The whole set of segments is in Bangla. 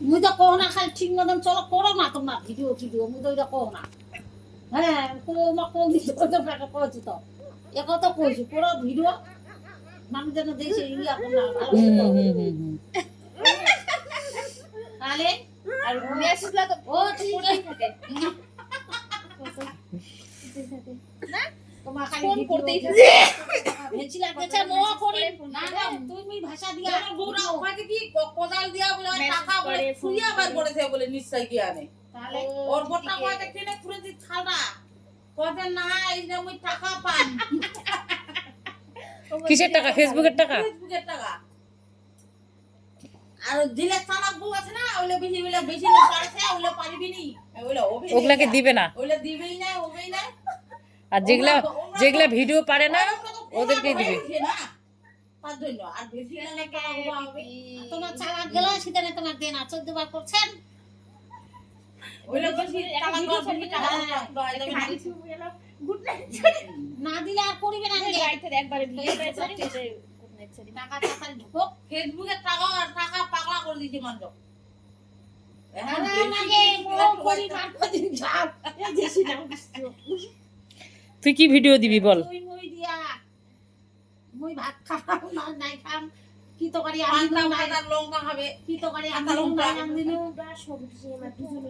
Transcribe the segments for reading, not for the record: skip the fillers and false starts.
মুই তো কও না খালি ঠিক মতন চলো করো না তোমরা ভিডিও মুই তো এটা কও না হ্যাঁ মা কোন দিকে তো কাকা কইছি তো একথা তো কইছি পুরো ভিডিও মানুষ যেন দেখে ইয়া করনা ভালো তাহলে আর মেসেজলা তো ও ঠিক থাকে না তোমার খালি ফোন করতেই করতেই থাকে থাকে ভেছিলা বেচা নো করি না না তুমি ভাষা দিয়া আমার বউরা ওখানে কি কোদাল দিয়া বলে টাকা বলে ফুরিয়া বার করেছে বলে নিশ্চয় কি আনে তাহলে ওর বড়টা কয়টা কিনে ফুরে দি খালনা কবে না এই যে আমি টাকা পান কিসের টাকা? ফেসবুকের টাকা? ফেসবুকের টাকা আর দিলে চালাক বউ আছে না ওইলে বেশি লোক পারছে ওইলে পারবি নি ওইলে ওগুলাকে দিবে না, ওইলে দিবেই না ওবেই না আর যেগুলা ভিডিও পারে না ওদেরকেই দিবে না তার জন্য আর বেশি লাগে টাকা হবে তোমার চালাক গেল সেখানে তোমার দেনা 14 বার করছেন ওইলে বেশি টাকা বেশি টাকা গুড নাইট না দিলে আর করিবে না আমি রাইতে একবারে ভিডিও পেয়েছি গুড নাইট সরি টাকা টাকা ঢুকো ফেসবুকের টাকা আর টাকা পাগলা করে দিয়েছে মানুষ এখন আরে নাগে মোর করি মার দিন যাও এই দেশি নাম তুই কি ভিডিও দিবি বল? তুই মুই দিয়া মুই ভাত খাম না নাই খাম কি তো করি আমি পান্তা নাই ভাত আর লঙ্কা খাবে কি তো করি আমি কাঁচা লঙ্কা। নাই আমি দিনু সবজি আমার দুজনে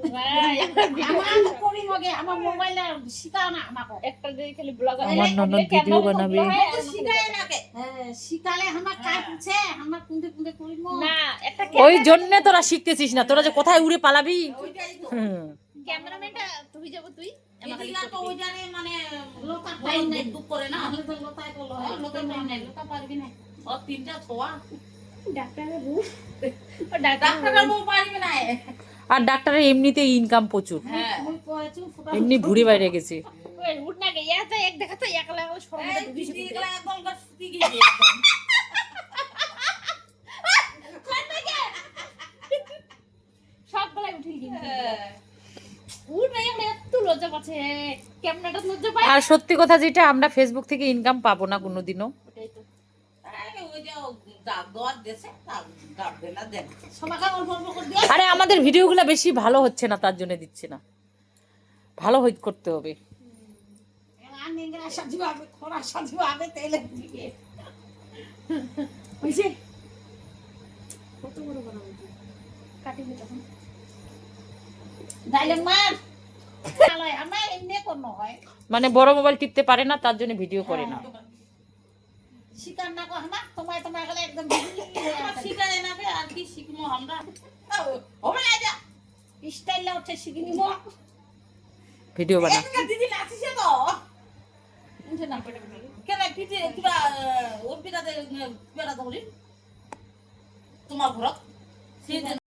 আমার করি মগে আমার মোবাইলে শিখাও না আমাকে একটা দিয়ে খালি ব্লগ আমার ননদ ভিডিও বানাবে। তো শিখায় নাকে হ্যাঁ শিখালে আমার কাজ আছে আমার কুঁদে কুঁদে করিব না একটা ওই জন্য তোরা শিখতেছিস না, তোরা যে কোথায় উড়ে পালাবি। ওইটাই তো ক্যামেরাম্যানটা তুই যাব তুই এদিকে তো ওই জানে মানে লোতা টাইম টাইম নেই নাই দুঃখ করে না তাহলে তো লোতাই করলো হয় লোতা টাইম নাই লোতা পারবি না ও তিনটা ছোয়া ডাক্তারের বউ ও ডাক্তার ডাক্তারের বউ পারবে না আর ডাক্তারের এমনিতেই ইনকাম প্রচুর, হ্যাঁ মুই কয়েছু ফুটা এমনি ঘুরে বাইরে গেছে। ওই উঠ না গে ইয়া তো এক দেখা তো একলা ও সব এই দিদি এগুলা একদম সুতি গিয়ে একদম সব গলায় উঠে গিয়ে হ্যাঁ। উঠ না আমরা এত লজ্জা পাচ্ছে ক্যামেরাটা লজ্জা পায় আর সত্যি কথা যেটা, আমরা ফেসবুক থেকে ইনকাম পাবো না কোনোদিনও। ওটাই তো এই ওই যে দাগ দেওয়ার দেশে দাগ দেন না দেন সবাইকে অল্প অল্প করে দিয়া আরে আমাদের ভিডিওগুলো বেশি ভালো হচ্ছে না, তার জন্য দিচ্ছে না। ভালো করতে হবে। আর নেংরা সাজিব আবে খরা সাজিব আবে তেলে দিবে বুঝছিস কত বড় বানাবো তুই কাটিবি তখন ডাইলে মার আলাই আমার এমনি কোন হয় মানে বড় মোবাইল টিপতে পারে না, তার জন্য ভিডিও করে না। শিকার না কো হামা তোমায় গেলে একদম শিখায় না আর কি শিখবো আমরা হবে না যা স্টাইল উঠে শিখে নিব ভিডিও বানা। দিদি নাচিছে তো বুঝছ না কেন পিঠে কিবা ওর পিঠাতে পেড়া ধরি তোমার ঘরত সেই